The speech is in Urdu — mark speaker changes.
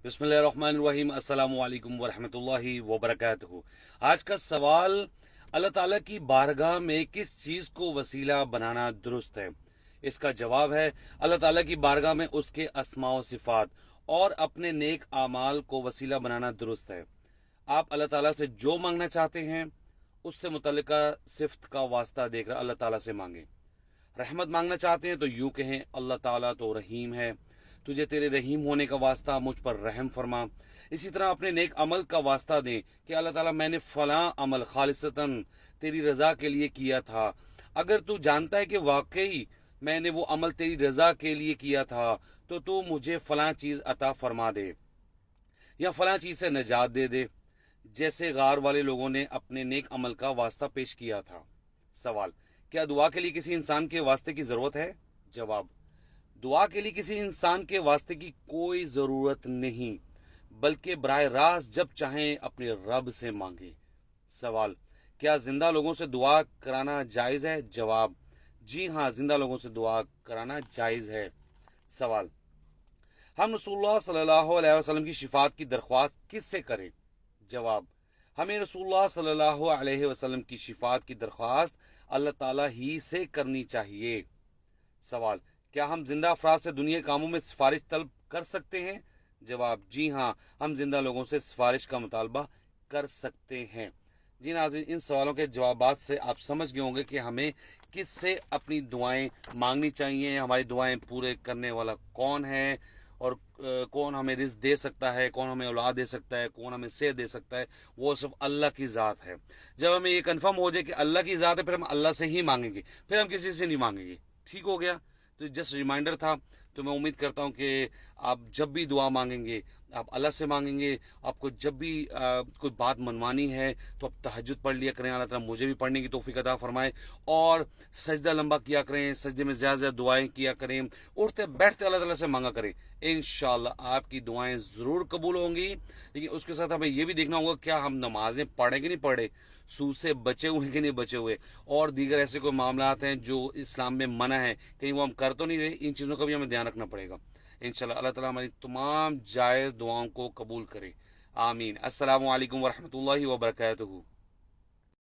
Speaker 1: بسم اللہ الرحمن الرحیم۔ السلام علیکم ورحمۃ اللہ وبرکاتہ۔ آج کا سوال، اللہ تعالیٰ کی بارگاہ میں کس چیز کو وسیلہ بنانا درست ہے؟ اس کا جواب ہے اللہ تعالیٰ کی بارگاہ میں اس کے اسماء و صفات اور اپنے نیک اعمال کو وسیلہ بنانا درست ہے۔ آپ اللہ تعالیٰ سے جو مانگنا چاہتے ہیں اس سے متعلقہ صفت کا واسطہ دیکھ کر اللہ تعالیٰ سے مانگیں۔ رحمت مانگنا چاہتے ہیں تو یوں کہیں، اللہ تعالیٰ تو رحیم ہے، تجھے تیرے رحیم ہونے کا واسطہ مجھ پر رحم فرما۔ اسی طرح اپنے نیک عمل کا واسطہ دیں کہ اللہ تعالیٰ میں نے فلاں عمل خالصتاً تیری رضا کے لیے کیا تھا، اگر تو جانتا ہے کہ واقعی میں نے وہ عمل تیری رضا کے لیے کیا تھا تو مجھے فلاں چیز عطا فرما دے یا فلاں چیز سے نجات دے دے، جیسے غار والے لوگوں نے اپنے نیک عمل کا واسطہ پیش کیا تھا۔ سوال، کیا دعا کے لیے کسی انسان کے واسطے کی ضرورت ہے؟ جواب، دعا کے لیے کسی انسان کے واسطے کی کوئی ضرورت نہیں، بلکہ براہ راست جب چاہیں اپنے رب سے مانگیں۔ سوال، کیا زندہ لوگوں سے دعا کرانا جائز ہے؟ جواب، جی ہاں، زندہ لوگوں سے دعا کرانا جائز ہے۔ سوال، ہم رسول اللہ صلی اللہ علیہ وسلم کی شفاعت کی درخواست کس سے کریں؟ جواب، ہمیں رسول اللہ صلی اللہ علیہ وسلم کی شفاعت کی درخواست اللہ تعالیٰ ہی سے کرنی چاہیے۔ سوال، کیا ہم زندہ افراد سے دنیا کے کاموں میں سفارش طلب کر سکتے ہیں؟ جواب، جی ہاں، ہم زندہ لوگوں سے سفارش کا مطالبہ کر سکتے ہیں۔ جی ناظرین، ان سوالوں کے جوابات سے آپ سمجھ گئے ہوں گے کہ ہمیں کس سے اپنی دعائیں مانگنی چاہیے، ہماری دعائیں پورے کرنے والا کون ہے، اور کون ہمیں رزق دے سکتا ہے، کون ہمیں اولاد دے سکتا ہے، کون ہمیں صحت دے سکتا ہے، وہ صرف اللہ کی ذات ہے۔ جب ہمیں یہ کنفرم ہو جائے کہ اللہ کی ذات ہے، پھر ہم اللہ سے ہی مانگیں گے، پھر ہم کسی سے نہیں مانگیں گے۔ ٹھیک ہو گیا؟ تو جسٹ ریمائنڈر تھا، تو میں امید کرتا ہوں کہ آپ جب بھی دعا مانگیں گے آپ اللہ سے مانگیں گے۔ آپ کو جب بھی کوئی بات منوانی ہے تو آپ تہجد پڑھ لیا کریں، اللہ تعالیٰ مجھے بھی پڑھنے کی توفیق عطا فرمائے، اور سجدہ لمبا کیا کریں، سجدے میں زیادہ زیادہ دعائیں کیا کریں، اٹھتے بیٹھتے اللہ تعالیٰ سے مانگا کریں۔ انشاءاللہ آپ کی دعائیں ضرور قبول ہوں گی۔ لیکن اس کے ساتھ ہمیں یہ بھی دیکھنا ہوگا کیا ہم نمازیں پڑھیں کہ نہیں پڑھے، سود سے بچے ہوئے کہ نہیں بچے ہوئے، اور دیگر ایسے کوئی معاملات ہیں جو اسلام میں منع ہے، کہیں وہ ہم کر تو نہیں رہے۔ ان چیزوں کا بھی ہمیں دھیان رکھنا پڑے گا۔ انشاءاللہ اللہ تعالیٰ ہماری تمام جائز دعاؤں کو قبول کرے، آمین۔ السلام علیکم ورحمۃ اللہ وبرکاتہ۔